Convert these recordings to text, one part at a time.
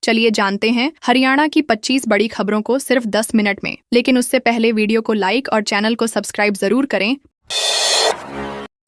चलिए जानते हैं हरियाणा की 25 बड़ी खबरों को सिर्फ 10 मिनट में। लेकिन उससे पहले वीडियो को लाइक और चैनल को सब्सक्राइब जरूर करें।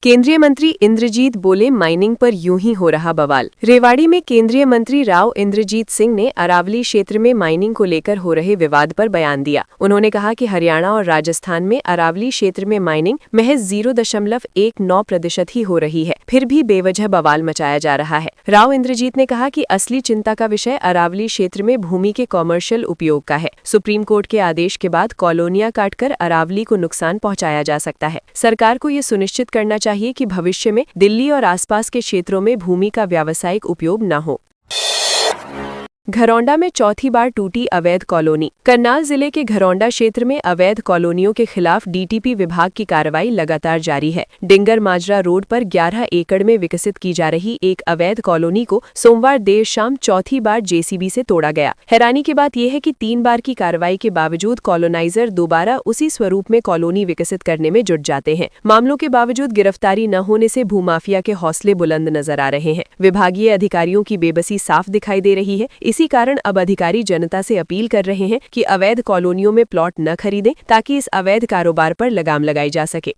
केंद्रीय मंत्री इंद्रजीत बोले, माइनिंग पर यूं ही हो रहा बवाल। रेवाड़ी में केंद्रीय मंत्री राव इंद्रजीत सिंह ने अरावली क्षेत्र में माइनिंग को लेकर हो रहे विवाद पर बयान दिया। उन्होंने कहा कि हरियाणा और राजस्थान में अरावली क्षेत्र में माइनिंग महज 0.19% ही हो रही है, फिर भी बेवजह बवाल मचाया जा रहा है। राव इंद्रजीत ने कहा कि असली चिंता का विषय अरावली क्षेत्र में भूमि के कॉमर्शियल उपयोग का है। सुप्रीम कोर्ट के आदेश के बाद कॉलोनियां काटकर अरावली को नुकसान पहुंचाया जा सकता है। सरकार को ये सुनिश्चित करना चाहिए कि भविष्य में दिल्ली और आसपास के क्षेत्रों में भूमि का व्यावसायिक उपयोग न हो। घरौंडा में चौथी बार टूटी अवैध कॉलोनी। करनाल जिले के घरौंडा क्षेत्र में अवैध कॉलोनियों के खिलाफ डीटीपी विभाग की कार्रवाई लगातार जारी है। डिंगर माजरा रोड पर 11 एकड़ में विकसित की जा रही एक अवैध कॉलोनी को सोमवार देर शाम चौथी बार जेसीबी से तोड़ा गया। हैरानी की बात यह है कि 3 बार की कार्रवाई के बावजूद कॉलोनाइजर दोबारा उसी स्वरूप में कॉलोनी विकसित करने में जुट जाते हैं। मामलों के बावजूद गिरफ्तारी न होने से भूमाफिया के हौसले बुलंद नजर आ रहे हैं। विभागीय अधिकारियों की बेबसी साफ दिखाई दे रही है। इसी कारण अब अधिकारी जनता से अपील कर रहे हैं कि अवैध कॉलोनियों में प्लॉट न खरीदें, ताकि इस अवैध कारोबार पर लगाम लगाई जा सके।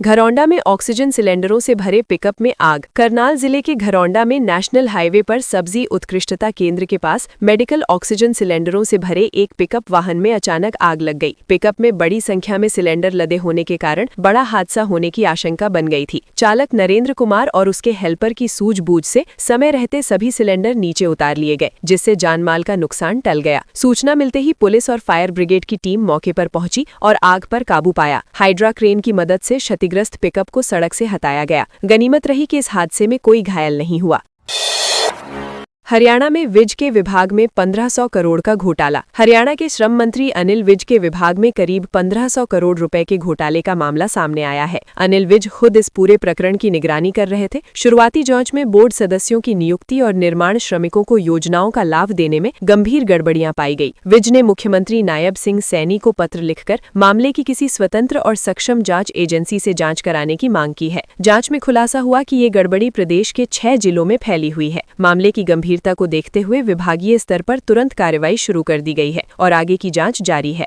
घरौंडा में ऑक्सीजन सिलेंडरों से भरे पिकअप में आग। करनाल जिले के घरौंडा में नेशनल हाईवे पर सब्जी उत्कृष्टता केंद्र के पास मेडिकल ऑक्सीजन सिलेंडरों से भरे एक पिकअप वाहन में अचानक आग लग गई। पिकअप में बड़ी संख्या में सिलेंडर लदे होने के कारण बड़ा हादसा होने की आशंका बन गई थी। चालक नरेंद्र कुमार और उसके हेल्पर की सूझबूझ से समय रहते सभी सिलेंडर नीचे उतार लिए गए, जिससे जानमाल का नुकसान टल गया। सूचना मिलते ही पुलिस और फायर ब्रिगेड की टीम मौके पर पहुंची और आग पर काबू पाया। हाइड्रा क्रेन की मदद से क्षतिग्रस्त पिकअप को सड़क से हटाया गया। गनीमत रही कि इस हादसे में कोई घायल नहीं हुआ। हरियाणा में विज के विभाग में 1500 करोड़ का घोटाला। हरियाणा के श्रम मंत्री अनिल विज के विभाग में करीब 1500 करोड़ रुपए के घोटाले का मामला सामने आया है। अनिल विज खुद इस पूरे प्रकरण की निगरानी कर रहे थे। शुरुआती जांच में बोर्ड सदस्यों की नियुक्ति और निर्माण श्रमिकों को योजनाओं का लाभ देने में गंभीर गड़बड़ियां पाई गई। विज ने मुख्यमंत्री नायब सिंह सैनी को पत्र लिखकर मामले की किसी स्वतंत्र और सक्षम जांच एजेंसी से जांच कराने की मांग की है। जांच में खुलासा हुआ कि ये गड़बड़ी प्रदेश के 6 जिलों में फैली हुई है। मामले की गंभीरता को देखते हुए विभागीय स्तर पर तुरंत कार्रवाई शुरू कर दी गई है और आगे की जांच जारी है।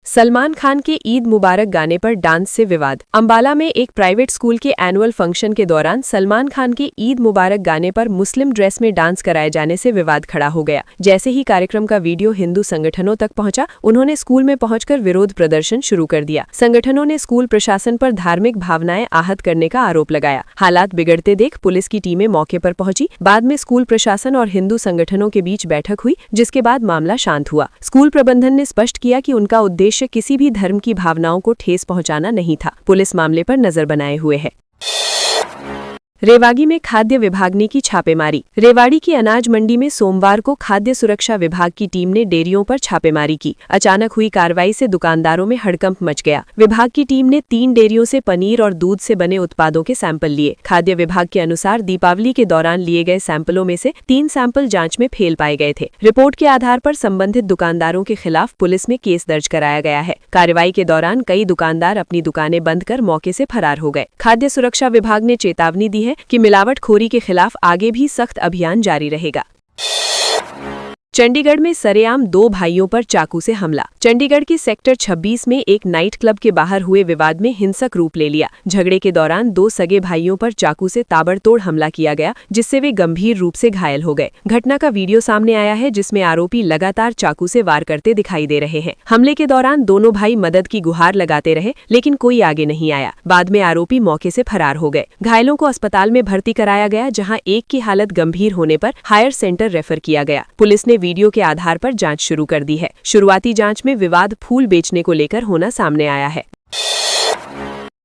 सलमान खान के ईद मुबारक गाने पर डांस से विवाद। अंबाला में एक प्राइवेट स्कूल के एनुअल फंक्शन के दौरान सलमान खान के ईद मुबारक गाने पर मुस्लिम ड्रेस में डांस कराए जाने से विवाद खड़ा हो गया। जैसे ही कार्यक्रम का वीडियो हिंदू संगठनों तक पहुंचा, उन्होंने स्कूल में पहुंचकर विरोध प्रदर्शन शुरू कर दिया। संगठनों ने स्कूल प्रशासन पर धार्मिक भावनाएं आहत करने का आरोप लगाया। हालात बिगड़ते देख पुलिस की टीमें मौके पर पहुंची। बाद में स्कूल प्रशासन और हिंदू संगठनों के बीच बैठक हुई, जिसके बाद मामला शांत हुआ। स्कूल प्रबंधन ने स्पष्ट किया कि उनका उद्देश्य किसी भी धर्म की भावनाओं को ठेस पहुंचाना नहीं था। पुलिस मामले पर नजर बनाए हुए है। रेवाड़ी में खाद्य विभाग ने की छापेमारी। रेवाड़ी की अनाज मंडी में सोमवार को खाद्य सुरक्षा विभाग की टीम ने डेयरियों पर छापेमारी की। अचानक हुई कार्रवाई से दुकानदारों में हड़कंप मच गया। विभाग की टीम ने 3 डेयरियों से पनीर और दूध से बने उत्पादों के सैंपल लिए। खाद्य विभाग के अनुसार दीपावली के दौरान लिए गए सैंपलों में से 3 सैंपल जांच में फेल पाए गए थे। रिपोर्ट के आधार पर संबंधित दुकानदारों के खिलाफ पुलिस में केस दर्ज कराया गया है। कार्रवाई के दौरान कई दुकानदार अपनी दुकानें बंद कर मौके से फरार हो गए। खाद्य सुरक्षा विभाग ने चेतावनी दी है कि मिलावटखोरी के खिलाफ आगे भी सख्त अभियान जारी रहेगा। चंडीगढ़ में सरेआम 2 भाइयों पर चाकू से हमला। चंडीगढ़ की सेक्टर 26 में एक नाइट क्लब के बाहर हुए विवाद में हिंसक रूप ले लिया। झगड़े के दौरान 2 सगे भाइयों पर चाकू से ताबड़तोड़ हमला किया गया, जिससे वे गंभीर रूप से घायल हो गए। घटना का वीडियो सामने आया है, जिसमें आरोपी लगातार चाकू से वार करते दिखाई दे रहे हैं। हमले के दौरान दोनों भाई मदद की गुहार लगाते रहे, लेकिन कोई आगे नहीं आया। बाद में आरोपी मौके से फरार हो गए। घायलों को अस्पताल में भर्ती कराया गया, जहाँ एक की हालत गंभीर होने पर हायर सेंटर रेफर किया गया। पुलिस ने वीडियो के आधार पर जांच शुरू कर दी है। शुरुआती जांच में विवाद फूल बेचने को लेकर होना सामने आया है।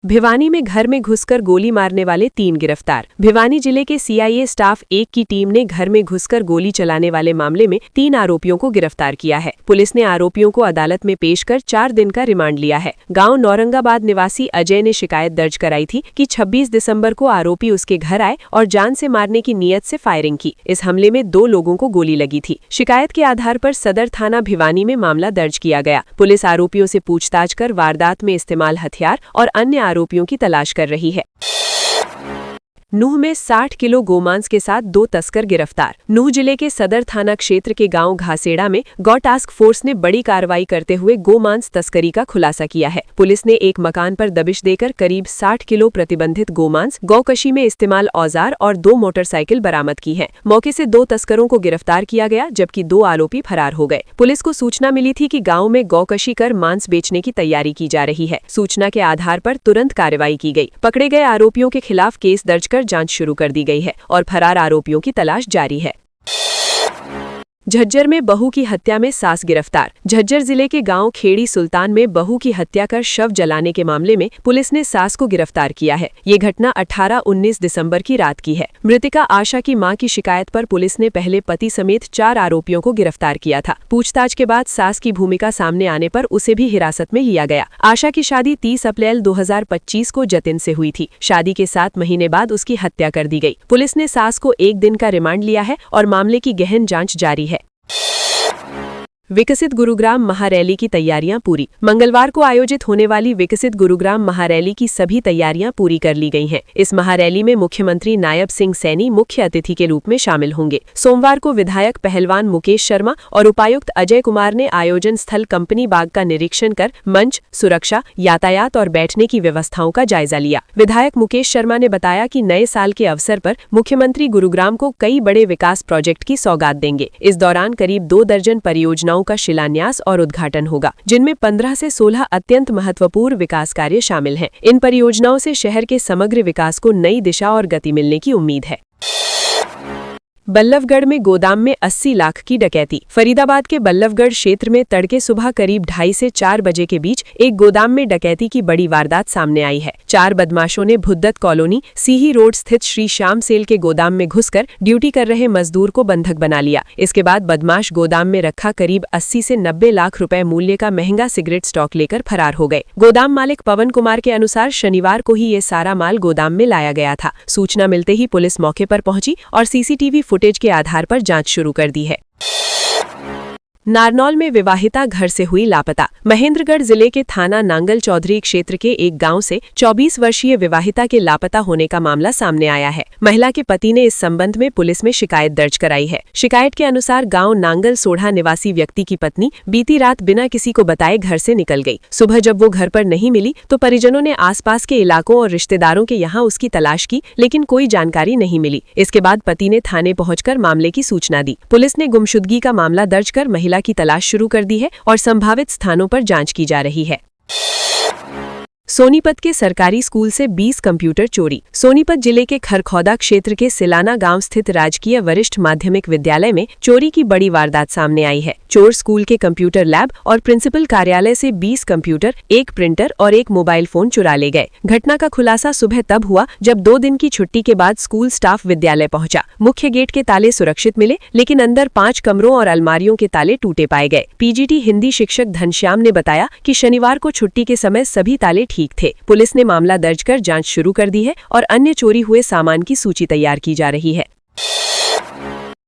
भिवानी में घर में घुसकर गोली मारने वाले 3 गिरफ्तार। भिवानी जिले के सीआईए स्टाफ 1 की टीम ने घर में घुसकर गोली चलाने वाले मामले में 3 आरोपियों को गिरफ्तार किया है। पुलिस ने आरोपियों को अदालत में पेश कर 4 दिन का रिमांड लिया है। गांव नौरंगाबाद निवासी अजय ने शिकायत दर्ज कराई थी कि 26 दिसंबर को आरोपी उसके घर आए और जान से मारने की नीयत से फायरिंग की। इस हमले में 2 लोगों को गोली लगी थी। शिकायत के आधार पर सदर थाना भिवानी में मामला दर्ज किया गया। पुलिस आरोपियों से पूछताछ कर वारदात में इस्तेमाल हथियार और अन्य आरोपियों की तलाश कर रही है। नूह में 60 किलो गोमांस के साथ 2 तस्कर गिरफ्तार। नूह जिले के सदर थाना क्षेत्र के गांव घासेड़ा में गौ टास्क फोर्स ने बड़ी कार्रवाई करते हुए गोमांस तस्करी का खुलासा किया है। पुलिस ने एक मकान पर दबिश देकर करीब 60 किलो प्रतिबंधित गोमांस, गौकशी में इस्तेमाल औजार और 2 मोटरसाइकिल बरामद की है। मौके से 2 तस्करों को गिरफ्तार किया गया, जबकि 2 आरोपी फरार हो गए। पुलिस को सूचना मिली थी कि गाँव में गौकशी कर मांस बेचने की तैयारी की जा रही है। सूचना के आधार पर तुरंत कार्रवाई की गई। पकड़े गए आरोपियों के खिलाफ केस दर्ज कर जांच शुरू कर दी गई है और फरार आरोपियों की तलाश जारी है। झज्जर में बहू की हत्या में सास गिरफ्तार। झज्जर जिले के गांव खेड़ी सुल्तान में बहू की हत्या कर शव जलाने के मामले में पुलिस ने सास को गिरफ्तार किया है। ये घटना 18-19 दिसंबर की रात की है। मृतका आशा की मां की शिकायत पर पुलिस ने पहले पति समेत 4 आरोपियों को गिरफ्तार किया था। पूछताछ के बाद सास की भूमिका सामने आने पर उसे भी हिरासत में लिया गया। आशा की शादी 30 अप्रैल 2025 को जतिन से हुई थी। शादी के 7 महीने बाद उसकी हत्या कर दी गई। पुलिस ने सास को 1 दिन का रिमांड लिया है और मामले की गहन जांच जारी है। विकसित गुरुग्राम महारैली की तैयारियां पूरी। मंगलवार को आयोजित होने वाली विकसित गुरुग्राम महारैली की सभी तैयारियां पूरी कर ली गई हैं। इस महारैली में मुख्यमंत्री नायब सिंह सैनी मुख्य अतिथि के रूप में शामिल होंगे। सोमवार को विधायक पहलवान मुकेश शर्मा और उपायुक्त अजय कुमार ने आयोजन स्थल कंपनी बाग का निरीक्षण कर मंच, सुरक्षा, यातायात और बैठने की व्यवस्थाओं का जायजा लिया। विधायक मुकेश शर्मा ने बताया कि नए साल के अवसर पर मुख्यमंत्री गुरुग्राम को कई बड़े विकास प्रोजेक्ट की सौगात देंगे। इस दौरान करीब 2 दर्जन परियोजनाओं का शिलान्यास और उद्घाटन होगा, जिनमें 15 से 16 अत्यंत महत्वपूर्ण विकास कार्य शामिल हैं। इन परियोजनाओं से शहर के समग्र विकास को नई दिशा और गति मिलने की उम्मीद है। बल्लभगढ़ में गोदाम में 80 लाख की डकैती। फरीदाबाद के बल्लभगढ़ क्षेत्र में तड़के सुबह करीब 2:30 से 4 बजे के बीच एक गोदाम में डकैती की बड़ी वारदात सामने आई है। 4 बदमाशों ने भुद्दत कॉलोनी सीही रोड स्थित श्री श्याम सेल के गोदाम में घुसकर ड्यूटी कर रहे मजदूर को बंधक बना लिया। इसके बाद बदमाश गोदाम में रखा करीब 80 से 90 लाख रुपए मूल्य का महंगा सिगरेट स्टॉक लेकर फरार हो गए। गोदाम मालिक पवन कुमार के अनुसार शनिवार को ही ये सारा माल गोदाम में लाया गया था। सूचना मिलते ही पुलिस मौके पर पहुंची और सीसीटीवी फुटेज के आधार पर जांच शुरू कर दी है। नारनौल में विवाहिता घर से हुई लापता। महेंद्रगढ़ जिले के थाना नांगल चौधरी क्षेत्र के एक गांव से 24 वर्षीय विवाहिता के लापता होने का मामला सामने आया है। महिला के पति ने इस संबंध में पुलिस में शिकायत दर्ज कराई है। शिकायत के अनुसार गांव नांगल सोढ़ा निवासी व्यक्ति की पत्नी बीती रात बिना किसी को बताए घर से निकल गई। सुबह जब वो घर पर नहीं मिली तो परिजनों ने आसपास के इलाकों और रिश्तेदारों के यहाँ उसकी तलाश की, लेकिन कोई जानकारी नहीं मिली। इसके बाद पति ने थाने पहुंचकर मामले की सूचना दी। पुलिस ने गुमशुदगी का मामला दर्ज कर महिला की तलाश शुरू कर दी है और संभावित स्थानों पर जांच की जा रही है। सोनीपत के सरकारी स्कूल से 20 कंप्यूटर चोरी। सोनीपत जिले के खरखौदा क्षेत्र के सिलाना गांव स्थित राजकीय वरिष्ठ माध्यमिक विद्यालय में चोरी की बड़ी वारदात सामने आई है। चोर स्कूल के कंप्यूटर लैब और प्रिंसिपल कार्यालय से 20 कंप्यूटर, 1 प्रिंटर और 1 मोबाइल फोन चुरा ले गए। घटना का खुलासा सुबह तब हुआ जब 2 दिन की छुट्टी के बाद स्कूल स्टाफ विद्यालय पहुंचा। मुख्य गेट के ताले सुरक्षित मिले, लेकिन अंदर 5 कमरों और अलमारियों के ताले टूटे पाए गए। पीजीटी हिंदी शिक्षक घनश्याम ने बताया कि शनिवार को छुट्टी के समय सभी ताले ठीक थे। पुलिस ने मामला दर्ज कर जांच शुरू कर दी है और अन्य चोरी हुए सामान की सूची तैयार की जा रही है।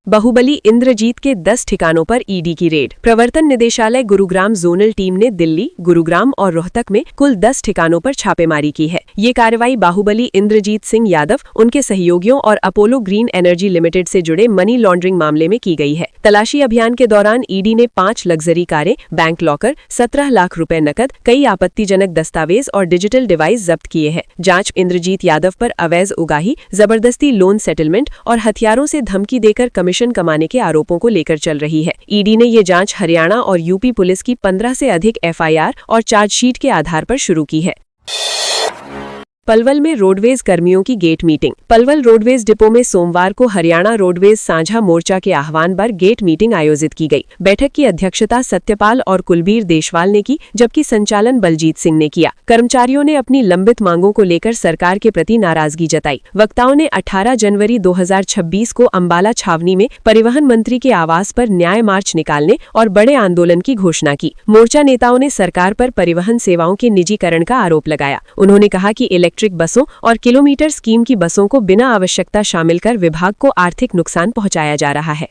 बाहुबली इंद्रजीत के 10 ठिकानों पर ईडी की रेड। प्रवर्तन निदेशालय गुरुग्राम जोनल टीम ने दिल्ली, गुरुग्राम और रोहतक में कुल 10 ठिकानों पर छापेमारी की है। ये कार्रवाई बाहुबली इंद्रजीत सिंह यादव, उनके सहयोगियों और अपोलो ग्रीन एनर्जी लिमिटेड से जुड़े मनी लॉन्ड्रिंग मामले में की गई है। तलाशी अभियान के दौरान ईडी ने 5 लग्जरी कारें, बैंक लॉकर, 17 लाख रुपए नकद, कई आपत्तिजनक दस्तावेज और डिजिटल डिवाइस जब्त किए हैं। जांच इंद्रजीत यादव पर अवैध उगाही, जबरदस्ती लोन सेटलमेंट और हथियारों से धमकी देकर कमीशन कमाने के आरोपों को लेकर चल रही है। ईडी ने ये जांच हरियाणा और यूपी पुलिस की 15 से अधिक एफआईआर और चार्जशीट के आधार पर शुरू की है। पलवल में रोडवेज कर्मियों की gate meeting. Palwal roadways depot में सोमवार को हरियाणा रोडवेज साझा मोर्चा के आह्वान पर गेट मीटिंग आयोजित की गई। बैठक की अध्यक्षता सत्यपाल और कुलबीर देशवाल ने की, जबकि संचालन बलजीत सिंह ने किया। कर्मचारियों ने अपनी लंबित मांगों को लेकर सरकार के प्रति नाराजगी जताई। वक्ताओं ने 18 जनवरी 2026 को अंबाला छावनी में परिवहन मंत्री के आवास पर न्याय मार्च निकालने और बड़े आंदोलन की घोषणा की। मोर्चा नेताओं ने सरकार पर परिवहन सेवाओं के निजीकरण का आरोप लगाया। उन्होंने कहा कि इलेक्ट्रिक बसों और किलोमीटर स्कीम की बसों को बिना आवश्यकता शामिल कर विभाग को आर्थिक नुकसान पहुंचाया जा रहा है।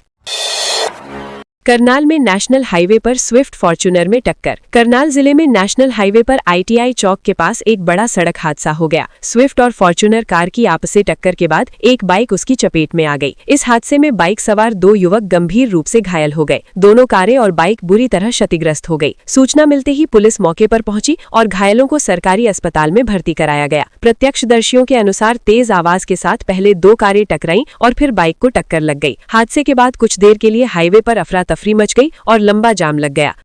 करनाल में नेशनल हाईवे पर स्विफ्ट फॉर्च्यूनर में टक्कर। करनाल जिले में नेशनल हाईवे पर ITI चौक के पास एक बड़ा सड़क हादसा हो गया। स्विफ्ट और फॉर्च्यूनर कार की आपसी टक्कर के बाद एक बाइक उसकी चपेट में आ गई। इस हादसे में बाइक सवार 2 युवक गंभीर रूप से घायल हो गए। दोनों कारें और बाइक बुरी तरह क्षतिग्रस्त हो गई। सूचना मिलते ही पुलिस मौके पर पहुंची और घायलों को सरकारी अस्पताल में भर्ती कराया गया। प्रत्यक्षदर्शियों के अनुसार तेज आवाज के साथ पहले 2 कारें टकराईं और फिर बाइक को टक्कर लग गई। हादसे के बाद कुछ देर के लिए हाईवे पर अफरा तफरी मच गई और लंबा जाम लग गया।